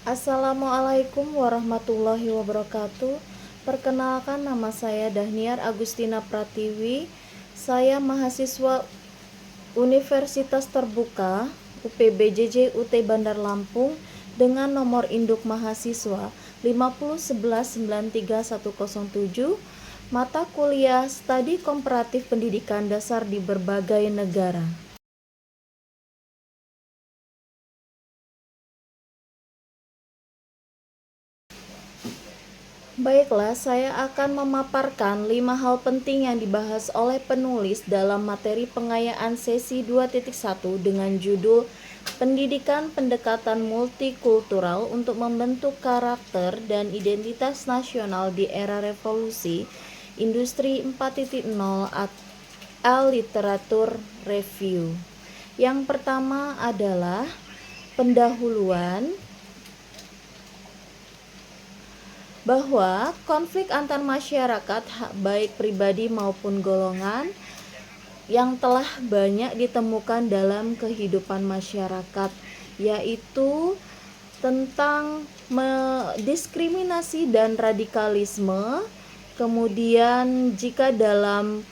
Assalamualaikum warahmatullahi wabarakatuh. Perkenalkan, nama saya Dahniar Agustina Pratiwi. Saya mahasiswa Universitas Terbuka UPBJJ UT Bandar Lampung dengan nomor induk mahasiswa 501193107, mata kuliah Studi Komparatif Pendidikan Dasar di berbagai negara. Baiklah, saya akan memaparkan 5 hal penting yang dibahas oleh penulis dalam materi pengayaan sesi 2.1 dengan judul Pendidikan Pendekatan Multikultural untuk Membentuk Karakter dan Identitas Nasional di Era Revolusi Industri 4.0 atau Literatur Review. Yang pertama adalah pendahuluan, bahwa konflik antar masyarakat baik pribadi maupun golongan yang telah banyak ditemukan dalam kehidupan masyarakat, yaitu tentang diskriminasi dan radikalisme. Kemudian jika dalam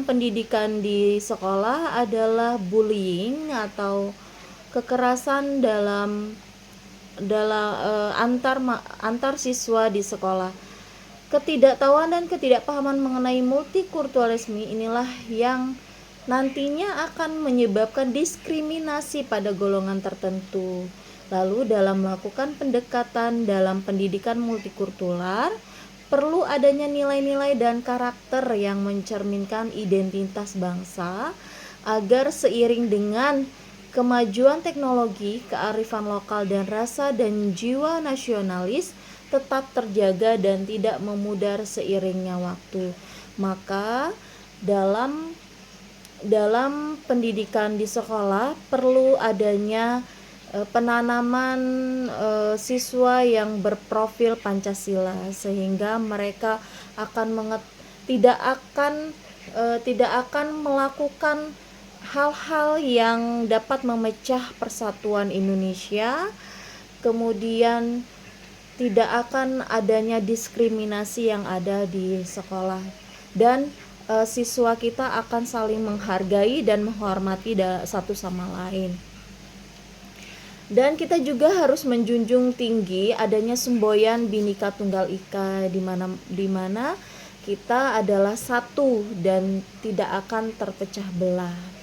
pendidikan di sekolah adalah bullying atau kekerasan dalam antar siswa di sekolah. Ketidaktahuan dan ketidakpahaman mengenai multikulturalisme inilah yang nantinya akan menyebabkan diskriminasi pada golongan tertentu. Lalu dalam melakukan pendekatan dalam pendidikan multikultural, perlu adanya nilai-nilai dan karakter yang mencerminkan identitas bangsa agar seiring dengan kemajuan teknologi, kearifan lokal dan rasa dan jiwa nasionalis tetap terjaga dan tidak memudar seiringnya waktu. Maka dalam pendidikan di sekolah perlu adanya penanaman siswa yang berprofil Pancasila, sehingga mereka tidak akan melakukan hal-hal yang dapat memecah persatuan Indonesia. Kemudian tidak akan adanya diskriminasi yang ada di sekolah, dan siswa kita akan saling menghargai dan menghormati satu sama lain. Dan kita juga harus menjunjung tinggi adanya semboyan Bhinneka Tunggal Ika, di mana kita adalah satu dan tidak akan terpecah belah.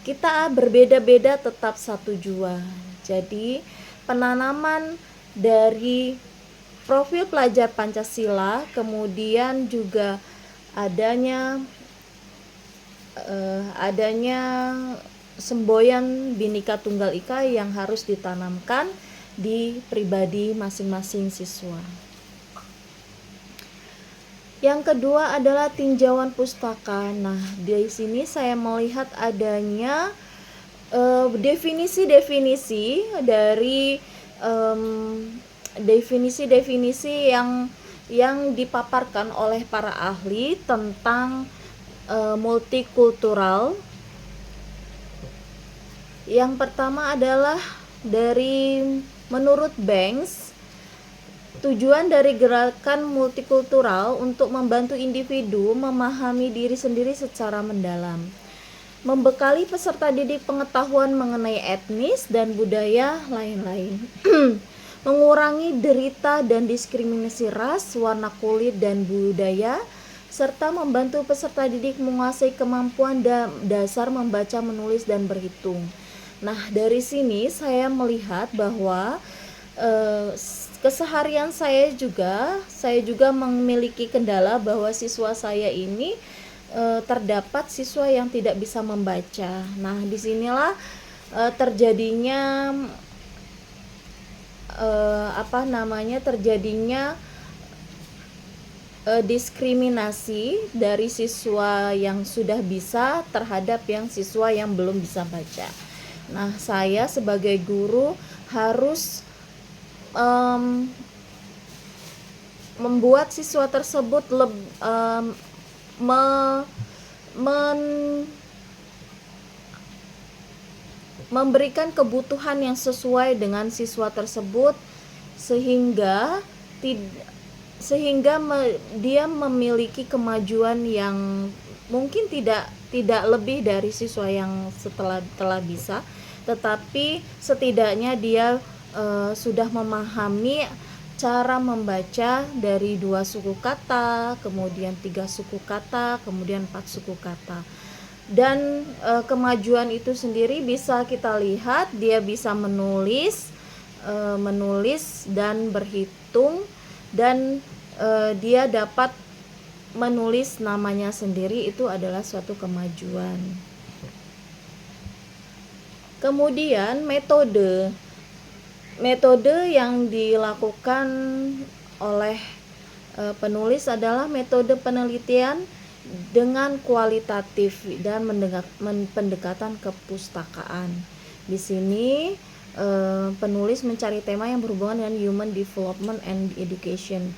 Kita berbeda-beda tetap satu jua. Jadi penanaman dari profil pelajar Pancasila, kemudian juga adanya semboyan Bhinneka Tunggal Ika yang harus ditanamkan di pribadi masing-masing siswa. Yang kedua adalah tinjauan pustaka. Nah, di sini saya melihat adanya definisi-definisi dari definisi-definisi yang dipaparkan oleh para ahli tentang multikultural. Yang pertama adalah dari menurut Banks, tujuan dari gerakan multikultural untuk membantu individu memahami diri sendiri secara mendalam, membekali peserta didik pengetahuan mengenai etnis dan budaya lain-lain, mengurangi derita dan diskriminasi ras, warna kulit, dan budaya, serta membantu peserta didik menguasai kemampuan dasar membaca, menulis, dan berhitung. Nah, dari sini saya melihat bahwa keseharian saya juga memiliki kendala bahwa siswa saya ini terdapat siswa yang tidak bisa membaca. Nah, disinilah terjadinya diskriminasi dari siswa yang sudah bisa terhadap yang siswa yang belum bisa baca. Nah, saya sebagai guru harus membuat siswa tersebut memberikan kebutuhan yang sesuai dengan siswa tersebut sehingga dia memiliki kemajuan yang mungkin tidak lebih dari siswa yang telah bisa, tetapi setidaknya dia sudah memahami cara membaca dari 2 suku kata, kemudian 3 suku kata, kemudian 4 suku kata. Dan kemajuan itu sendiri bisa kita lihat, dia bisa menulis dan berhitung, dan dia dapat menulis namanya sendiri. Itu adalah suatu kemajuan. Kemudian metode yang dilakukan oleh penulis adalah metode penelitian dengan kualitatif dan pendekatan kepustakaan. Di sini penulis mencari tema yang berhubungan dengan human development and education,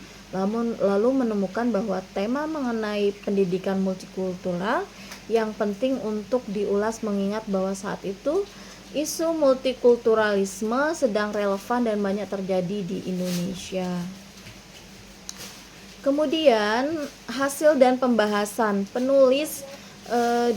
lalu menemukan bahwa tema mengenai pendidikan multikultural yang penting untuk diulas, mengingat bahwa saat itu isu multikulturalisme sedang relevan dan banyak terjadi di Indonesia. Kemudian hasil dan pembahasan penulis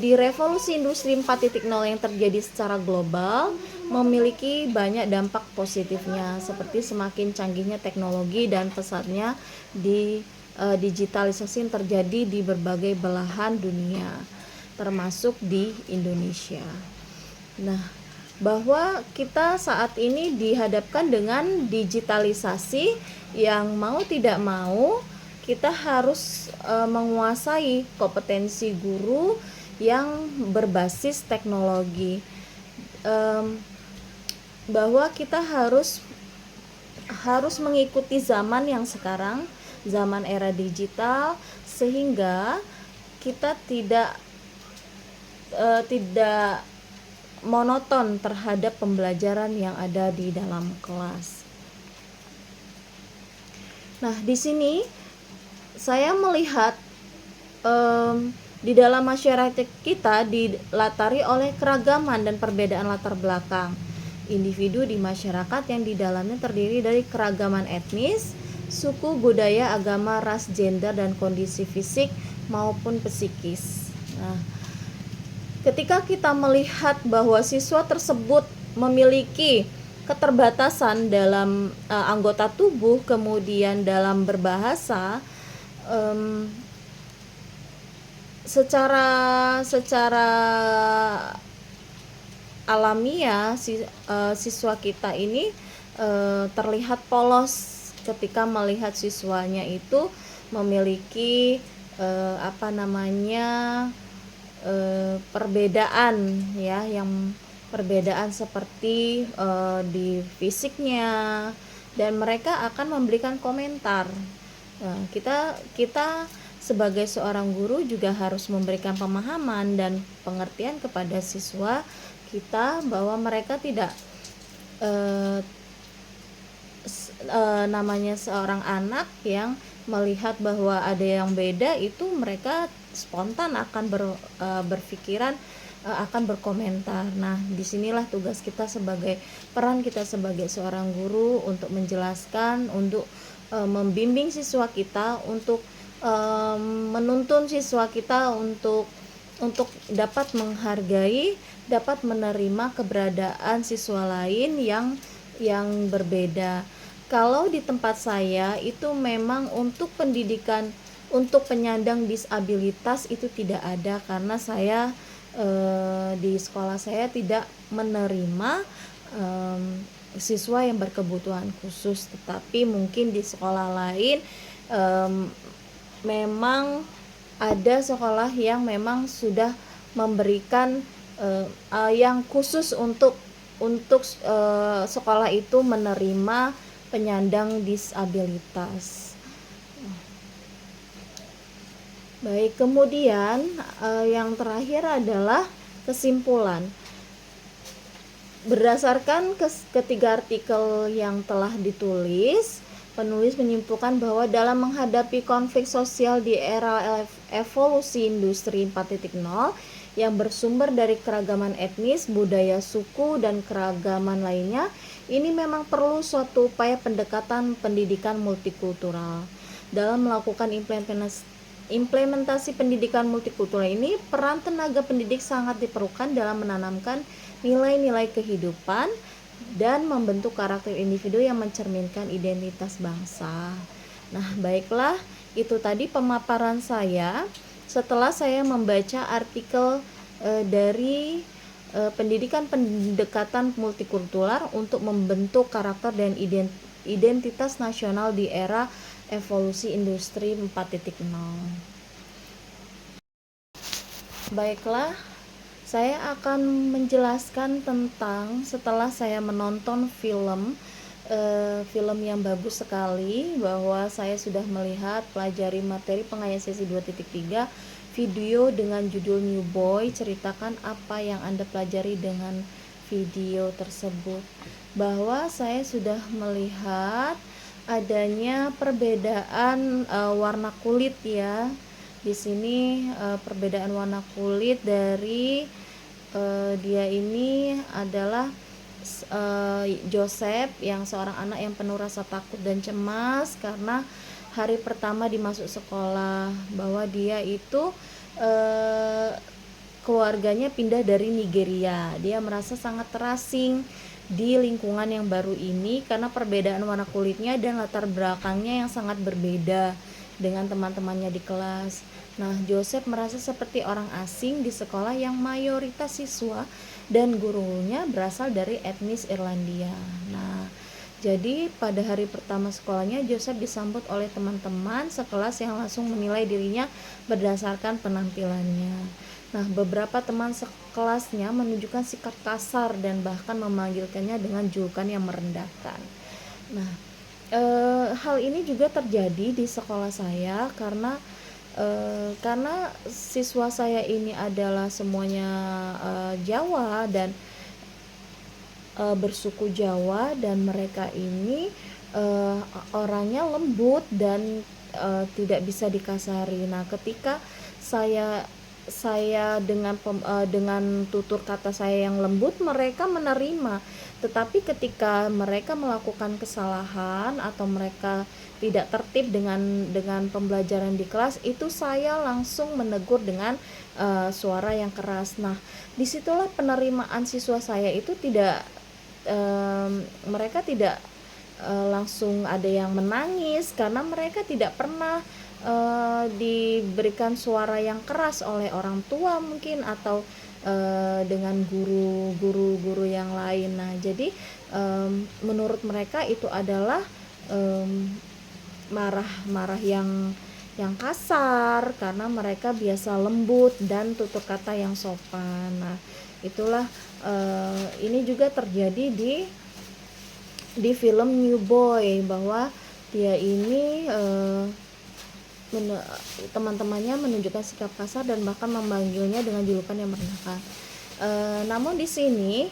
di revolusi industri 4.0 yang terjadi secara global memiliki banyak dampak positifnya, seperti semakin canggihnya teknologi dan pesatnya di digitalisasi yang terjadi di berbagai belahan dunia, termasuk di Indonesia. Nah, bahwa kita saat ini dihadapkan dengan digitalisasi yang mau tidak mau kita harus menguasai kompetensi guru yang berbasis teknologi, bahwa kita harus mengikuti zaman yang sekarang, zaman era digital, sehingga kita tidak monoton terhadap pembelajaran yang ada di dalam kelas. Nah, di sini saya melihat di dalam masyarakat kita dilatari oleh keragaman dan perbedaan latar belakang individu di masyarakat yang di dalamnya terdiri dari keragaman etnis, suku, budaya, agama, ras, gender, dan kondisi fisik maupun psikis. Nah, ketika kita melihat bahwa siswa tersebut memiliki keterbatasan dalam anggota tubuh, kemudian dalam berbahasa, secara alamiah siswa kita ini terlihat polos ketika melihat siswanya itu memiliki perbedaan ya, yang perbedaan seperti di fisiknya, dan mereka akan memberikan komentar. Nah, kita sebagai seorang guru juga harus memberikan pemahaman dan pengertian kepada siswa kita bahwa mereka tidak namanya seorang anak yang melihat bahwa ada yang beda, itu mereka spontan akan berpikiran akan berkomentar. Nah, disinilah tugas kita peran kita sebagai seorang guru untuk menjelaskan, untuk membimbing siswa kita, untuk menuntun siswa kita untuk dapat menghargai, dapat menerima keberadaan siswa lain yang berbeda. Kalau di tempat saya itu memang untuk pendidikan untuk penyandang disabilitas itu tidak ada, karena saya di sekolah saya tidak menerima siswa yang berkebutuhan khusus, tetapi mungkin di sekolah lain memang ada sekolah yang memang sudah memberikan yang khusus untuk sekolah itu menerima penyandang disabilitas. Baik, kemudian yang terakhir adalah kesimpulan. Berdasarkan ketiga artikel yang telah ditulis, penulis menyimpulkan bahwa dalam menghadapi konflik sosial di era evolusi industri 4.0 yang bersumber dari keragaman etnis, budaya suku, dan keragaman lainnya, ini memang perlu suatu upaya pendekatan pendidikan multikultural. Dalam melakukan implementasi pendidikan multikultural ini, peran tenaga pendidik sangat diperlukan dalam menanamkan nilai-nilai kehidupan dan membentuk karakter individu yang mencerminkan identitas bangsa. Nah, baiklah, itu tadi pemaparan saya setelah saya membaca artikel dari pendidikan pendekatan multikultural untuk membentuk karakter dan identitas nasional di era evolusi industri 4.0. Baiklah, saya akan menjelaskan tentang setelah saya menonton film yang bagus sekali, bahwa saya sudah melihat pelajari materi pengayaan sesi 2.3 video dengan judul New Boy, ceritakan apa yang Anda pelajari dengan video tersebut. Bahwa saya sudah melihat adanya perbedaan warna kulit ya. Di sini perbedaan warna kulit dari dia ini adalah Joseph, yang seorang anak yang penuh rasa takut dan cemas karena hari pertama dimasuk sekolah, bahwa dia itu keluarganya pindah dari Nigeria. Dia merasa sangat terasing di lingkungan yang baru ini karena perbedaan warna kulitnya dan latar belakangnya yang sangat berbeda dengan teman-temannya di kelas. Nah, Joseph merasa seperti orang asing di sekolah yang mayoritas siswa dan gurunya berasal dari etnis Irlandia. Nah, jadi pada hari pertama sekolahnya, Joseph disambut oleh teman-teman sekelas yang langsung menilai dirinya berdasarkan penampilannya. Nah, beberapa teman sekelasnya menunjukkan sikap kasar dan bahkan memanggilkannya dengan julukan yang merendahkan. Nah, hal ini juga terjadi di sekolah saya karena siswa saya ini adalah semuanya Jawa dan bersuku Jawa, dan mereka ini orangnya lembut dan tidak bisa dikasari. Nah, ketika saya dengan tutur kata saya yang lembut, mereka menerima. Tetapi ketika mereka melakukan kesalahan atau mereka tidak tertib dengan pembelajaran di kelas, itu saya langsung menegur dengan suara yang keras. Nah, disitulah penerimaan siswa saya itu tidak mereka tidak langsung ada yang menangis karena mereka tidak pernah diberikan suara yang keras oleh orang tua mungkin, atau dengan guru-guru yang lain. Nah, jadi menurut mereka itu adalah marah yang kasar karena mereka biasa lembut dan tutur kata yang sopan. Nah, itulah ini juga terjadi di film New Boy, bahwa dia ini teman-temannya menunjukkan sikap kasar dan bahkan memanggilnya dengan julukan yang merendahkan. Namun di sini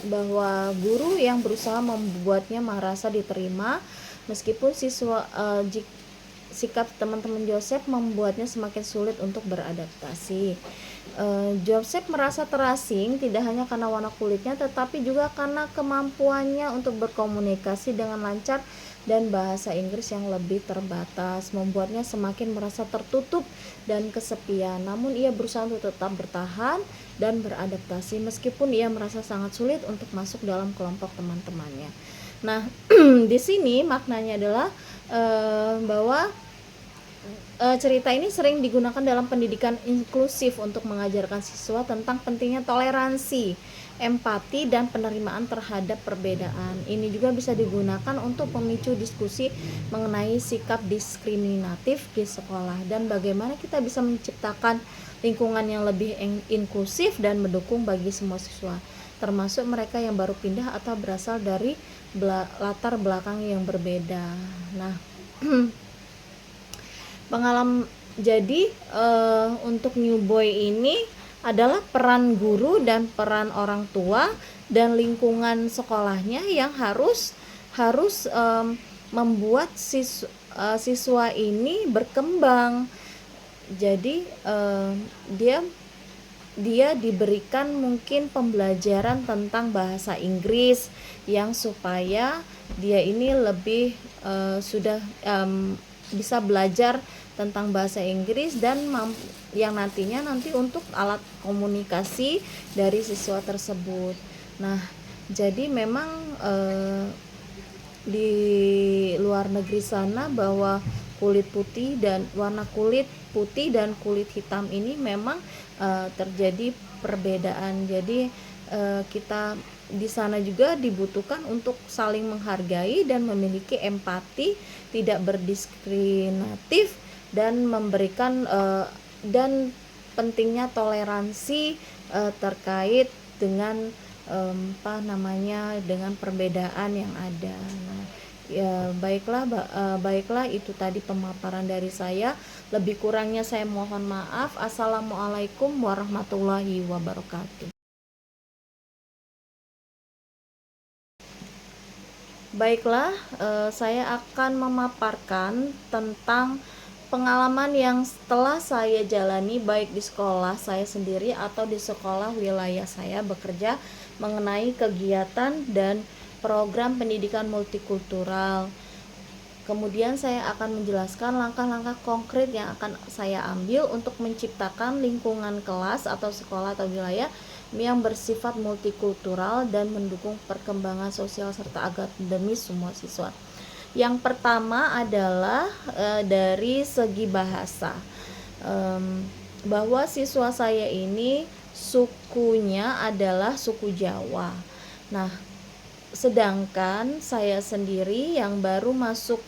bahwa guru yang berusaha membuatnya merasa diterima meskipun sikap teman-teman Joseph membuatnya semakin sulit untuk beradaptasi. Joseph merasa terasing tidak hanya karena warna kulitnya, tetapi juga karena kemampuannya untuk berkomunikasi dengan lancar dan bahasa Inggris yang lebih terbatas membuatnya semakin merasa tertutup dan kesepian. Namun ia berusaha untuk tetap bertahan dan beradaptasi meskipun ia merasa sangat sulit untuk masuk dalam kelompok teman-temannya. Nah, di sini maknanya adalah bahwa cerita ini sering digunakan dalam pendidikan inklusif untuk mengajarkan siswa tentang pentingnya toleransi, empati, dan penerimaan terhadap perbedaan. Ini juga bisa digunakan untuk memicu diskusi mengenai sikap diskriminatif di sekolah dan bagaimana kita bisa menciptakan lingkungan yang lebih inklusif dan mendukung bagi semua siswa, termasuk mereka yang baru pindah atau berasal dari latar belakang yang berbeda. Nah, jadi untuk New Boy ini adalah peran guru dan peran orang tua dan lingkungan sekolahnya yang harus membuat siswa ini berkembang. Jadi dia dia diberikan mungkin pembelajaran tentang bahasa Inggris yang supaya dia ini lebih sudah bisa belajar tentang bahasa Inggris dan yang nanti untuk alat komunikasi dari siswa tersebut. Nah, jadi memang di luar negeri sana bahwa warna kulit putih dan kulit hitam ini memang terjadi perbedaan. Jadi kita di sana juga dibutuhkan untuk saling menghargai dan memiliki empati, tidak berdiskriminatif dan memberikan dan pentingnya toleransi terkait dengan dengan perbedaan yang ada. Nah, ya baiklah itu tadi pemaparan dari saya. Lebih kurangnya saya mohon maaf. Assalamualaikum warahmatullahi wabarakatuh. Baiklah, saya akan memaparkan tentang pengalaman yang setelah saya jalani baik di sekolah saya sendiri atau di sekolah wilayah saya bekerja mengenai kegiatan dan program pendidikan multikultural. Kemudian saya akan menjelaskan langkah-langkah konkret yang akan saya ambil untuk menciptakan lingkungan kelas atau sekolah atau wilayah yang bersifat multikultural dan mendukung perkembangan sosial serta akademis semua siswa. Yang pertama adalah dari segi bahasa, bahwa siswa saya ini sukunya adalah suku Jawa. Nah, sedangkan saya sendiri yang baru masuk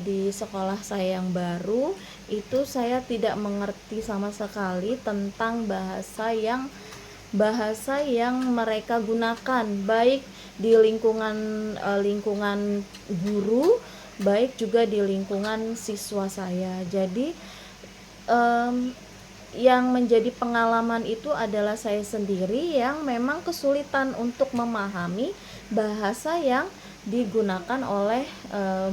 di sekolah saya yang baru itu saya tidak mengerti sama sekali tentang bahasa yang mereka gunakan, baik di lingkungan guru, baik juga di lingkungan siswa saya. Jadi yang menjadi pengalaman itu adalah saya sendiri yang memang kesulitan untuk memahami bahasa yang digunakan oleh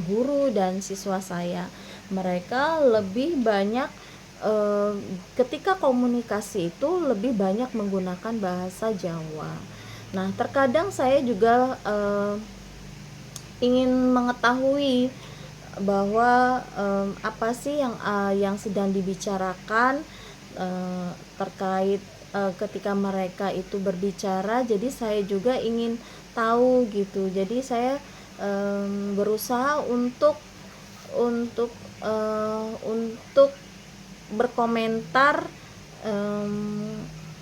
guru dan siswa saya. Mereka lebih banyak ketika komunikasi itu lebih banyak menggunakan bahasa Jawa. Nah, terkadang saya juga ingin mengetahui bahwa apa sih yang sedang dibicarakan terkait ketika mereka itu berbicara. Jadi saya juga ingin tahu gitu. Jadi saya berusaha untuk berkomentar,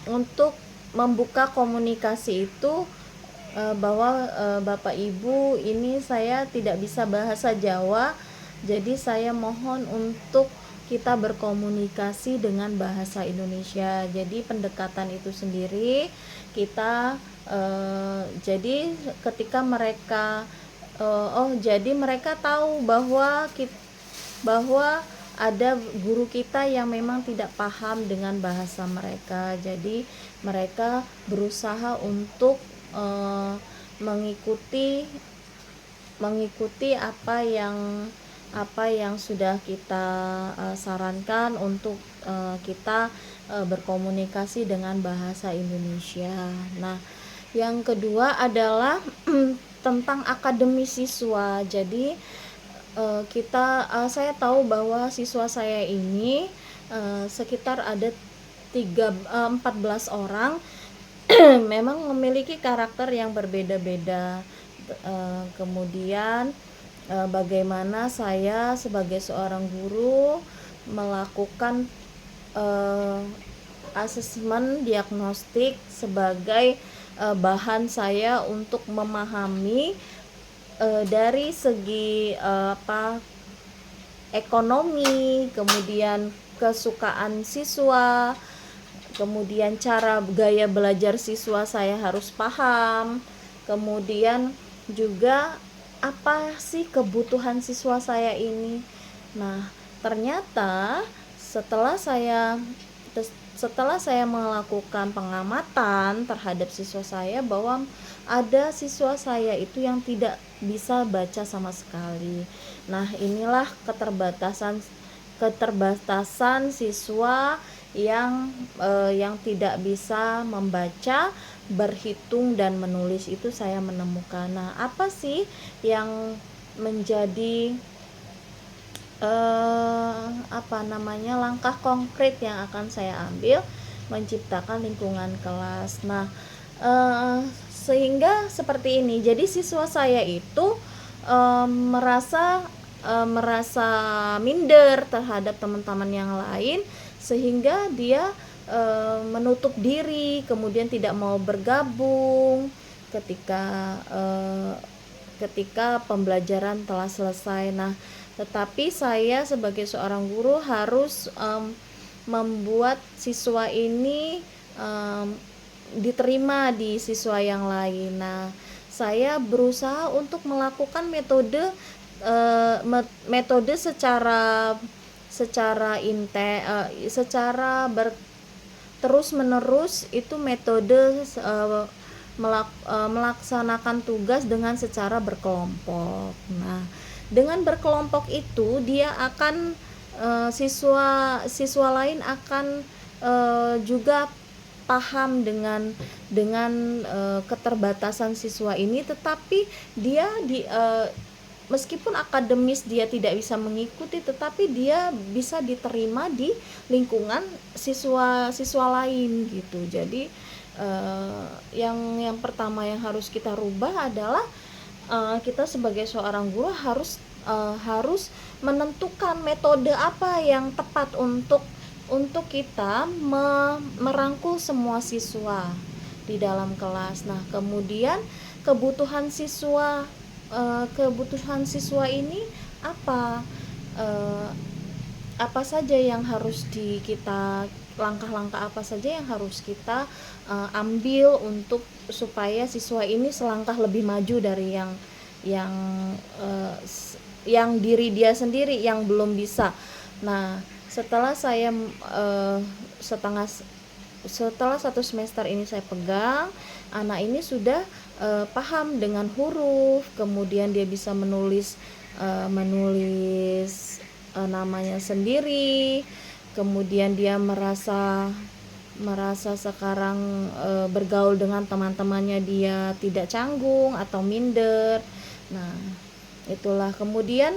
untuk membuka komunikasi itu bahwa Bapak Ibu, ini saya tidak bisa bahasa Jawa, jadi saya mohon untuk kita berkomunikasi dengan bahasa Indonesia. Jadi pendekatan itu sendiri kita jadi ketika mereka jadi mereka tahu bahwa ada guru kita yang memang tidak paham dengan bahasa mereka. Jadi mereka berusaha untuk mengikuti apa yang sudah kita sarankan untuk kita berkomunikasi dengan bahasa Indonesia. Nah, yang kedua adalah tentang akademis siswa. Jadi saya tahu bahwa siswa saya ini sekitar ada 14 orang memang memiliki karakter yang berbeda-beda. Kemudian bagaimana saya sebagai seorang guru melakukan asesmen diagnostik sebagai bahan saya untuk memahami dari segi ekonomi, kemudian kesukaan siswa, kemudian gaya belajar siswa saya harus paham, kemudian juga apa sih kebutuhan siswa saya ini. Nah, ternyata setelah saya melakukan pengamatan terhadap siswa saya, bahwa ada siswa saya itu yang tidak bisa baca sama sekali. Nah, inilah keterbatasan siswa yang tidak bisa membaca, berhitung dan menulis. Itu saya menemukan. Nah, apa sih yang menjadi langkah konkret yang akan saya ambil menciptakan lingkungan kelas. Nah, sehingga seperti ini. Jadi siswa saya itu merasa minder terhadap teman-teman yang lain, sehingga dia menutup diri, kemudian tidak mau bergabung ketika pembelajaran telah selesai. Nah, tetapi saya sebagai seorang guru harus membuat siswa ini diterima di siswa yang lain. Nah, saya berusaha untuk melakukan metode secara terus menerus. Itu metode melaksanakan tugas dengan secara berkelompok. Nah, dengan berkelompok itu dia akan siswa lain akan juga paham dengan keterbatasan siswa ini, tetapi dia meskipun akademis dia tidak bisa mengikuti, tetapi dia bisa diterima di lingkungan siswa lain gitu. Jadi yang pertama yang harus kita rubah adalah kita sebagai seorang guru harus menentukan metode apa yang tepat untuk kita merangkul semua siswa di dalam kelas. Nah, kemudian kebutuhan siswa ini apa saja yang harus langkah-langkah apa saja yang harus kita ambil supaya siswa ini selangkah lebih maju dari yang diri dia sendiri yang belum bisa. Nah, setelah setelah 1 semester ini saya pegang, anak ini sudah paham dengan huruf, kemudian dia bisa menulis namanya sendiri, kemudian dia merasa sekarang bergaul dengan teman-temannya dia tidak canggung atau minder. Nah, itulah. Kemudian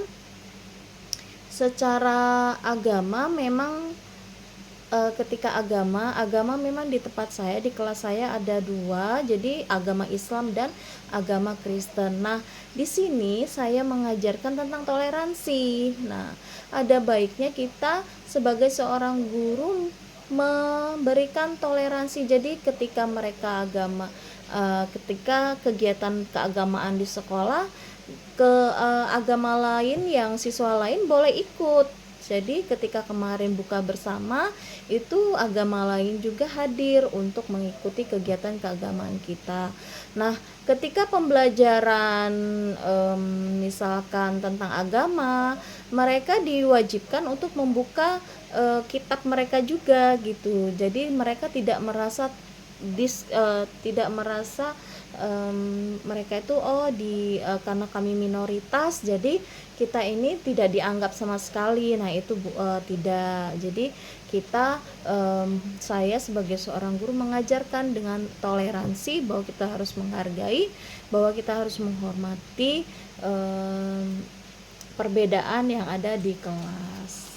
secara agama memang ketika agama memang di tempat saya, di kelas saya ada 2, jadi agama Islam dan agama Kristen. Nah, di sini saya mengajarkan tentang toleransi. Nah, ada baiknya kita sebagai seorang guru memberikan toleransi. Jadi ketika ketika kegiatan keagamaan di sekolah, agama lain yang siswa lain boleh ikut. Jadi ketika kemarin buka bersama, itu agama lain juga hadir untuk mengikuti kegiatan keagamaan kita. Nah, ketika pembelajaran misalkan tentang agama, mereka diwajibkan untuk membuka kitab mereka juga gitu. Jadi mereka tidak merasa mereka itu karena kami minoritas, jadi kita ini tidak dianggap sama sekali. Nah, itu tidak. Jadi saya sebagai seorang guru mengajarkan dengan toleransi bahwa kita harus menghargai, bahwa kita harus menghormati perbedaan yang ada di kelas.